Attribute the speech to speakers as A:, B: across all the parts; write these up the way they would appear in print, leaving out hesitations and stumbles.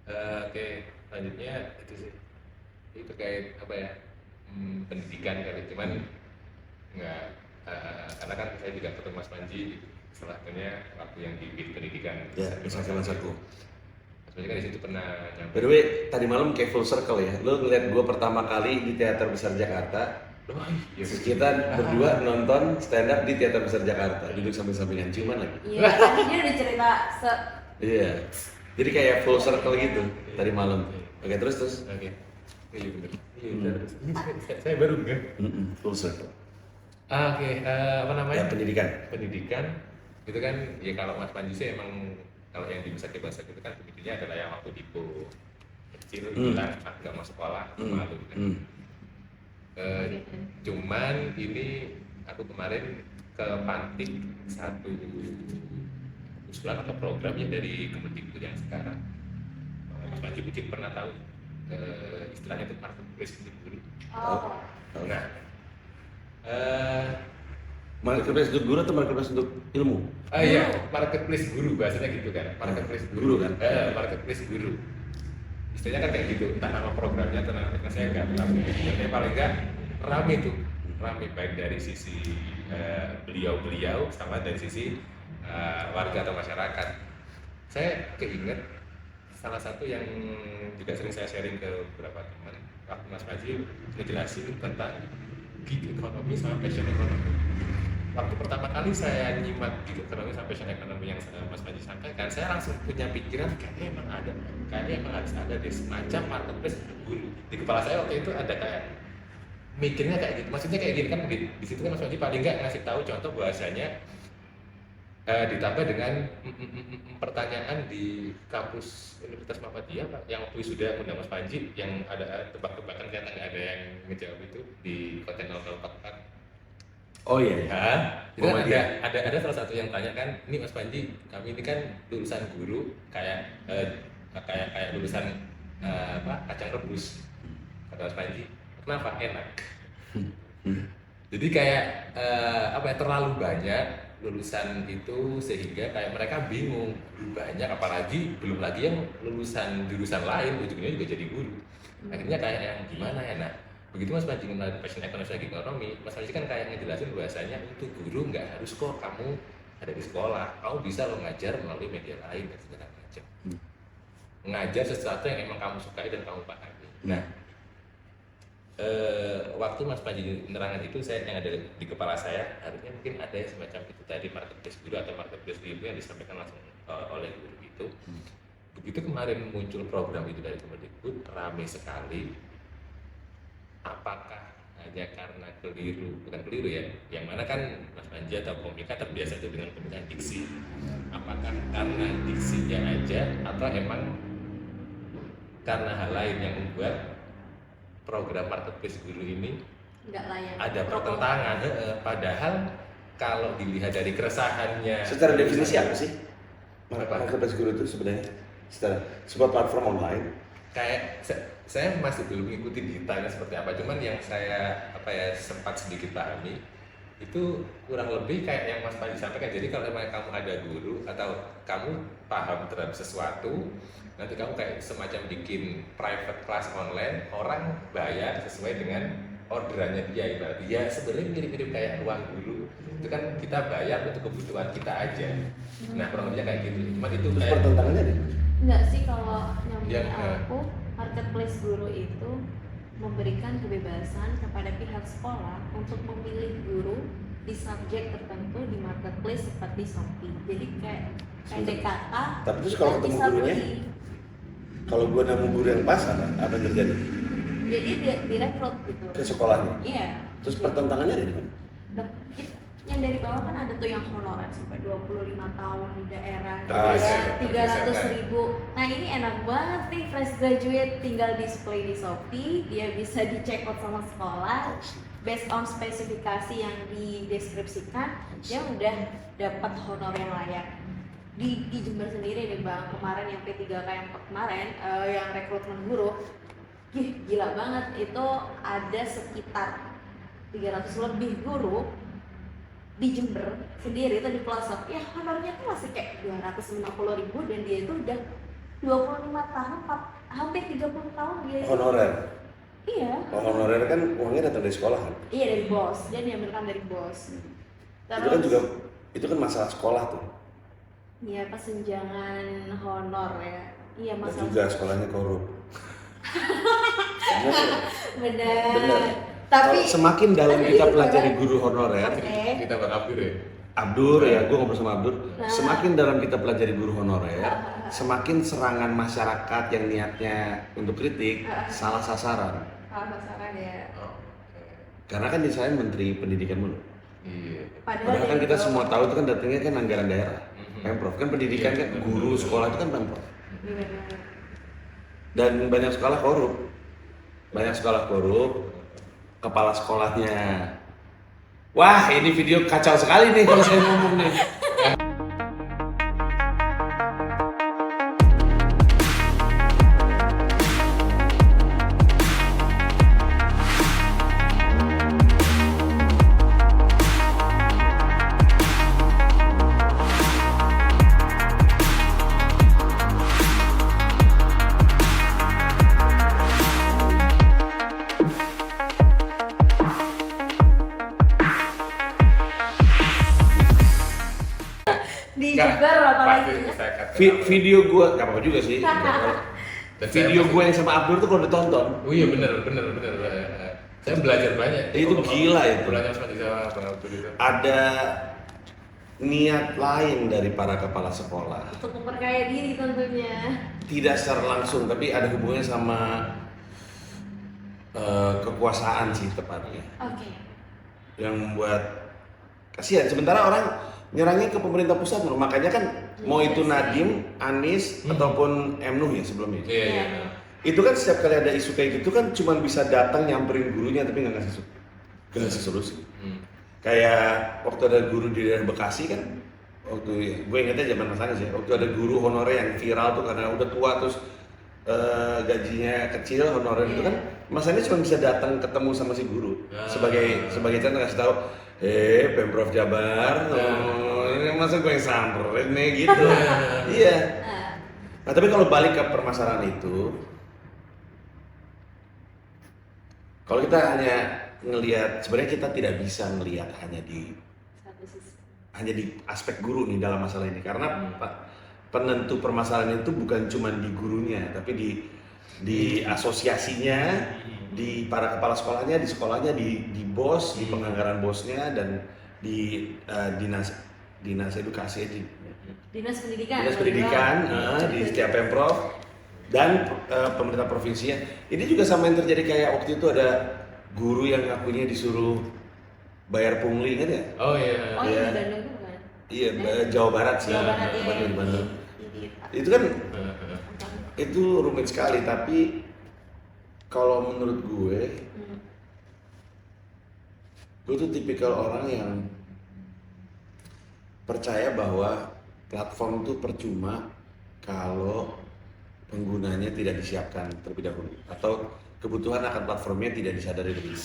A: Oke, selanjutnya itu sih. Itu terkait apa ya? Pendidikan kali. Cuman nggak karena kan saya juga ketemu Mas Panji setelahnya waktu yang di pendidikan
B: Ya, bisa salah satu.
A: Mas Panji kan di situ pernah nyampe.
B: By the way, tadi malam kayak full circle ya. Lo ngeliat gue pertama kali di Teater Besar Jakarta.
A: Oh, iya,
B: Terus kita berdua nonton stand up di Teater Besar Jakarta, duduk samping-sampingan, ciuman lagi.
C: Iya, tadinya udah cerita
B: Iya. Jadi kayak full circle gitu tadi malam. Oke, terus.
A: Oke. Iya benar. Iya benar. Saya baru kan.
B: Full circle.
A: Oke, apa namanya?
B: Ya, pendidikan.
A: Pendidikan itu kan ya kalau Mas Panji sih emang kalau yang di Besar Dewasa itu kan pemikirannya adalah yang waktu Dipo kecil bilang nggak mau sekolah malu kan. Cuman ini aku kemarin ke Pantik satu usulan atau programnya dari Kemendikbud yang sekarang. Mas Panji mungkin pernah tahu istilahnya itu marketplace untuk guru.
C: Oh.
A: Nah,
B: Marketplace untuk guru atau marketplace untuk ilmu?
A: iya, marketplace guru bahasanya gitu kan. Marketplace
B: Guru kan?
A: marketplace guru. Istilahnya kan kayak gitu, entah nama programnya atau nama saya nggak tahu. Tapi paling nggak rame tuh, rame baik dari sisi beliau-beliau sama dari sisi warga atau masyarakat. Saya keinget salah satu yang juga sering saya sharing ke beberapa teman waktu Mas Panji ngejelasin tentang gig ekonomi sama passion ekonomi. Waktu pertama kali saya nyimak gig ekonomi sama passion ekonomi yang Mas Panji sampaikan, saya langsung punya pikiran kayaknya emang harus ada deh semacam marketplace guru. Di kepala saya waktu itu ada kayak mikirnya kayak gitu. Maksudnya kayak gini kan di situ kan Mas Panji paling nggak ngasih tahu contoh bahasanya ditambah dengan pertanyaan di kampus Universitas Muhammadiyah Pak, yang waktu sudah undang Mas Panji yang ada tebak-tebakan ternyata nggak ada yang ngejawab itu di konten 004.
B: Oh iya.
A: Itu ada salah satu yang tanya kan, ini Mas Panji, kami ini kan lulusan guru kayak lulusan kacang rebus. Kata Mas Panji, kenapa enak? Jadi kayak terlalu banyak lulusan itu sehingga kayak mereka bingung, banyak apalagi belum lagi yang lulusan jurusan lain ujungnya juga jadi guru. Akhirnya kayak yang gimana ya. Nah, begitu Mas Panji mengenal passion ekonomi, Mas Panji kan kayak ngejelasin bahwasanya untuk guru nggak harus kok kamu ada di sekolah, kamu bisa lo ngajar melalui media lain dan segala macam. Ngajar sesuatu yang emang kamu sukai dan kamu pahami. Nah, waktu Mas Panji menerangkan itu, saya yang ada di kepala saya harusnya mungkin ada semacam itu tadi marketplace guru atau marketplace ilmu yang disampaikan langsung oleh guru itu. Begitu kemarin muncul program itu dari Kemendikbud, ramai sekali. Apakah hanya karena bukan keliru ya, yang mana kan Mas Panji atau komika terbiasa itu dengan penggunaan diksi. Apakah karena diksinya aja atau emang karena hal lain yang membuat program marketplace guru ini
C: nggak layak.
A: Ada pertentangan, padahal kalau dilihat dari keresahannya.
B: Secara definisi apa sih marketplace guru itu sebenarnya? Sebuah platform online.
A: Kayak saya masih belum mengikuti detailnya seperti apa, cuman yang saya sempat sedikit pahami itu kurang lebih kayak yang Mas Panji sampaikan. Jadi kalau memang kamu ada guru atau kamu paham terhadap sesuatu, nanti kamu kayak semacam bikin private class online, orang bayar sesuai dengan orderannya dia. Ibaratnya ya sebenarnya mirip-mirip kayak ruang guru, itu kan kita bayar untuk kebutuhan kita aja. Nah kurang lebihnya kayak gitu. Cuma itu
B: Terus
A: kayak
B: pertentangannya deh.
C: Enggak sih, kalau
A: Ya,
C: nyampe aku marketplace guru itu memberikan kebebasan kepada pihak sekolah untuk memilih guru di subjek tertentu di marketplace seperti Shopee. Jadi kayak kata.
B: Tapi terus kalau ketemu gurunya, kalau gue nemu guru yang pas apa yang terjadi?
C: Jadi dia direkrut gitu
B: Ke sekolahnya.
C: Iya.
B: Terus pertentangannya dari mana?
C: Yang dari bawah kan ada tuh yang honorer sampai 25 tahun di daerah, 300.000. Nah ini enak banget nih, fresh graduate tinggal display di Shopee, dia bisa dicek out sama sekolah based on spesifikasi yang dideskripsikan, dia udah dapat honor yang layak. Di Jember sendiri nih Bang, kemarin yang P3K yang kemarin yang rekrutmen guru, gila banget, itu ada sekitar 300 lebih guru di Jember sendiri itu di pelosok, ya honornya tuh masih kayak 250.000 dan dia itu udah 25 tahun, hampir 30 tahun dia.
B: Honorer.
C: Iya.
B: Honorer kan uangnya datang dari sekolah kan.
C: Iya, dari bos. Dia diambilkan dari bos.
B: Itu kan juga itu kan masalah sekolah tuh.
C: Iya, kesenjangan honor ya. Iya,
B: Dan
C: masalah.
B: juga sekolahnya korup.
C: Benar.
B: Benar.
C: Tapi
B: Kalau semakin dalam
C: tapi
B: kita
C: itu
B: pelajari
C: kan-
B: guru honorer,
C: Oke.
A: Kita Bang Abdur ya.
B: Abdur ya, gue ngobrol sama Abdur.
C: Nah.
B: Semakin dalam kita pelajari guru honorer, semakin serangan masyarakat yang niatnya untuk kritik salah sasaran.
C: Sasaran ya.
A: Oh, oke.
B: Karena kan desain Menteri Pendidikan mulu.
A: Iya.
B: Padahal kan
C: dari
B: kita
C: bawah.
B: semua tahu itu kan datangnya kan anggaran daerah.
A: Mhm.
B: Pemprov kan pendidikan kan guru sekolah itu kan Pemprov.
C: Iya, benar.
B: Dan banyak sekolah korup. Banyak sekolah korup. Kepala sekolahnya. Wah, ini video kacau sekali nih kalau saya ngomong nih.
C: Di
A: Nggak,
C: Jember apalagi.
A: pasti saya katakan.
B: Video gua nggak apa-apa juga sih.
A: Dan saya
B: Video
A: masih-
B: gua yang sama Abdur tuh kalau ditonton,
A: Oh iya benar. Saya belajar banyak.
B: Itu gila itu.
A: Belajar sama Bang Abdur itu.
B: ada niat lain dari para kepala sekolah.
C: Untuk memperkaya diri tentunya.
B: Tidak secara langsung, tapi ada hubungannya sama kekuasaan sih tepatnya.
C: Oke.
B: Yang membuat kasihan. Sementara orang nyerangnya ke pemerintah pusat, loh. Makanya kan mau itu Nadiem, Anies ataupun Nuh ya sebelumnya.
A: Iya iya.
B: Itu kan setiap kali ada isu kayak gitu kan cuma bisa datang nyamperin gurunya tapi nggak ngasih solusi. Kayak waktu ada guru di daerah Bekasi kan, waktu gue ingetnya zaman Mas Anies ya, waktu ada guru honorer yang viral tuh karena udah tua terus gajinya kecil honorer itu kan, Mas Anies cuma bisa datang ketemu sama si guru sebagai contoh ngasih tahu, Pemprov Jabar, ini masa gue yang samperin nih gitu. Iya. Nah tapi kalau balik ke permasalahan itu, kalau kita hanya ngelihat, sebenarnya kita tidak bisa ngelihat hanya di aspek guru nih dalam masalah ini, karena penentu permasalahan itu bukan cuma di gurunya, tapi di asosiasinya, di para kepala sekolahnya, di sekolahnya, di bos, di penganggaran bosnya, dan di dinas edukasi,
C: Dinas pendidikan.
B: dinas pendidikan, di setiap pemprov dan pemerintah provinsinya. Ini juga sama yang terjadi kayak waktu itu ada guru yang ngakunya disuruh bayar pungli, kan ya?
A: Oh iya.
C: Oh
B: Iya.
C: iya, di Bandung itu bukan?
B: Iya, Jawa Barat sih.
C: Jawa Barat, iya.
B: Bandung, di Bandung.
C: Iya.
B: Itu kan itu rumit sekali, tapi kalau menurut gue tuh tipikal orang yang percaya bahwa platform itu percuma kalau penggunanya tidak disiapkan terlebih dahulu atau kebutuhan akan platformnya tidak disadari lebih dulu.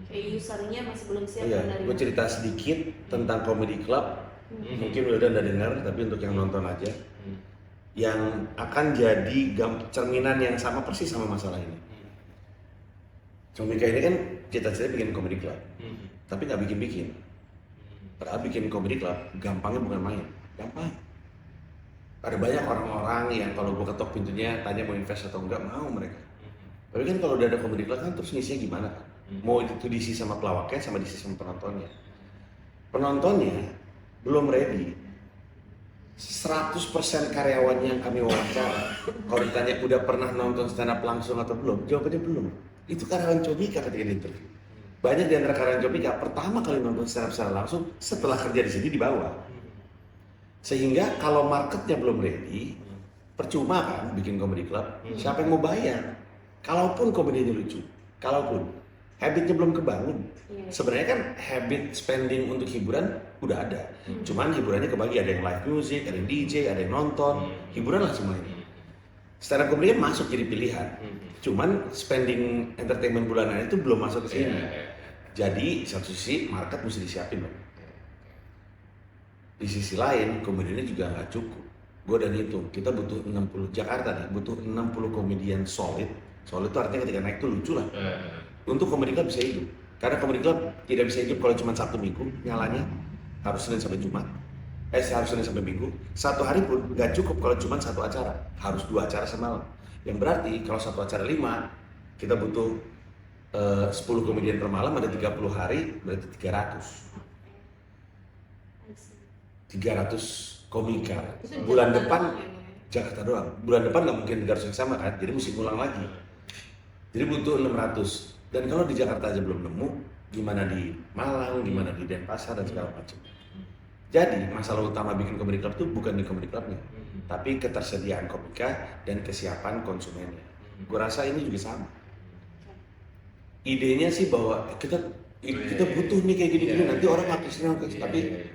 C: Kayak usernya masih belum siap
B: Iya,
C: menerima.
B: gue cerita sedikit tentang Comedy Club. Mungkin udah dengar, tapi untuk yang nonton aja, yang akan jadi cerminan yang sama persis sama masalah ini. Comika ini kan cita-cita bikin Comedy Club, tapi nggak bikin-bikin. Padahal bikin Comedy Club gampangnya bukan main, gampang. Ada banyak orang-orang yang kalau gue ketok pintunya tanya mau invest atau enggak, mau mereka. Tapi kan kalau udah ada Comedy Club kan terus ngisinya gimana kan? Mau itu diisi sama pelawaknya sama diisi sama penontonnya. Penontonnya belum ready. 100% karyawan yang kami wawancara, kalau ditanya udah pernah nonton stand up langsung atau belum, jawabannya belum. Itu karyawan Comika ketika di interview. Banyak di antara karyawan Comika pertama kali nonton stand up secara langsung setelah kerja di sini di bawah. Sehingga kalau marketnya belum ready, percuma kan bikin comedy club. Siapa yang mau bayar? Kalaupun komedinya lucu, kalaupun habitnya belum kebangun. Sebenarnya kan habit spending untuk hiburan udah ada. Cuman hiburannya kebagi, ada yang live music, ada yang DJ, ada yang nonton, hiburan lah semua ini. Stand up comedy masuk jadi pilihan. Cuman spending entertainment bulanan itu belum masuk ke sini. Jadi satu sisi market mesti disiapin, Bang. Di sisi lain komedinya juga nggak cukup. gue udah ngitung, kita butuh 60, Jakarta nih, butuh 60 komedian solid. Solid itu artinya ketika naik tuh lucu lah. Untuk Comedy Club bisa hidup. Karena Comedy Club tidak bisa hidup kalau cuma Sabtu Minggu, nyalanya harus Senin sampai Jumat. Harus Senin sampai Minggu. Satu hari pun nggak cukup kalau cuma satu acara, harus 2 acara semalam. Yang berarti kalau satu acara 5, kita butuh 10 komedian per malam, ada 30 hari, berarti 300. 300 komika.
C: Itu
B: Bulan
C: Jakarta
B: depan
C: doang ya, Bang, ya?
B: Jakarta doang. Bulan depan nggak mungkin 300 yang sama kan, jadi mesti ngulang lagi. Jadi butuh 600. Dan kalau di Jakarta aja belum nemu, gimana di Malang, gimana di Denpasar dan segala macam. Jadi masalah utama bikin comedy club itu bukan di comedy clubnya, tapi ketersediaan komika dan kesiapan konsumennya. Gue rasa ini juga sama. Idenya sih bahwa kita butuh nih kayak gini-gini, nanti orang ngakuisnya, tapi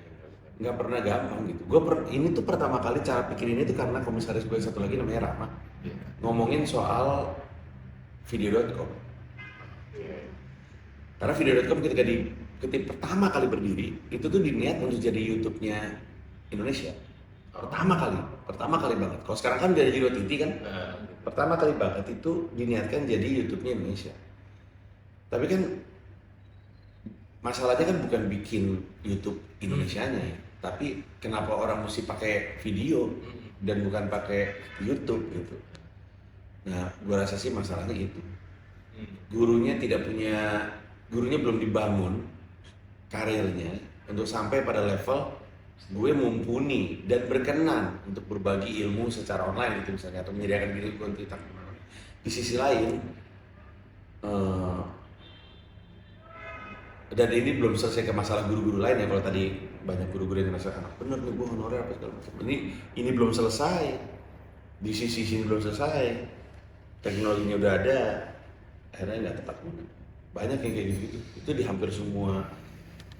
B: nggak pernah gampang gitu. Ini tuh pertama kali cara pikir ini tuh karena komisaris gue satu lagi namanya Rama ngomongin soal video.com. Karena video.com ketika pertama kali berdiri itu tuh diniat untuk jadi YouTube-nya Indonesia. Pertama kali banget. Kalau sekarang kan dari Jiro.tv kan, pertama kali banget itu diniatkan jadi YouTube-nya Indonesia. Tapi kan masalahnya kan bukan bikin YouTube Indonesianya ya, tapi kenapa orang mesti pakai video dan bukan pakai YouTube gitu. Nah, gua rasa sih masalahnya itu. Gurunya belum dibangun karirnya untuk sampai pada level gue mumpuni dan berkenan untuk berbagi ilmu secara online gitu misalnya, atau menyediakan diri konten. Di sisi lain, dan ini belum selesai ke masalah guru-guru lain ya. Kalau tadi banyak guru-guru yang ngerasa anak bener nih gue honorer apa segala macam. Ini belum selesai. Di sisi sini belum selesai. Teknologinya udah ada, akhirnya nggak tepat guna. Banyak yang kayak gitu. Itu di hampir semua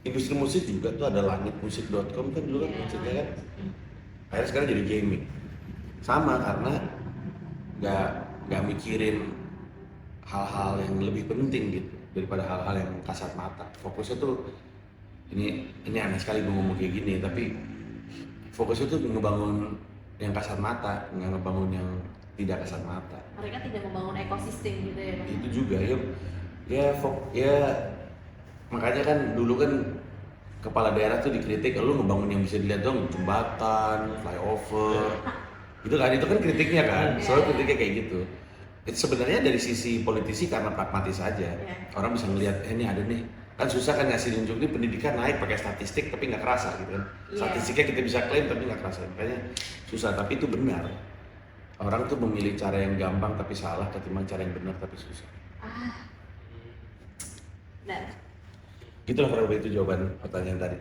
B: industri musik juga tuh ada langitmusik.com kan dulu kan maksudnya kan. Akhirnya sekarang jadi gaming. Sama karena nggak mikirin hal-hal yang lebih penting gitu daripada hal-hal yang kasat mata. Fokusnya tuh ini aneh sekali gue ngomong kayak gini, tapi fokusnya tuh ngebangun yang kasat mata, nggak ngebangun yang tidak kasat mata.
C: Mereka tidak membangun ekosistem gitu ya, Bang?
B: Itu juga ya makanya kan dulu kan kepala daerah tuh dikritik, lu ngebangun yang bisa dilihat dong, jembatan, flyover, itu kan kritiknya kan, selalu kritiknya kayak gitu. Itu sebenarnya dari sisi politisi karena pragmatis saja, orang bisa melihat ini ada nih, kan susah kan ngasih nunjuk nih pendidikan naik pakai statistik tapi nggak kerasa gitu kan. Statistiknya kita bisa klaim tapi nggak kerasa, makanya susah. Tapi itu benar, orang tuh memilih cara yang gampang tapi salah ketimbang cara yang benar tapi susah.
C: Benar.
B: Gitulah kalau itu jawaban pertanyaan tadi.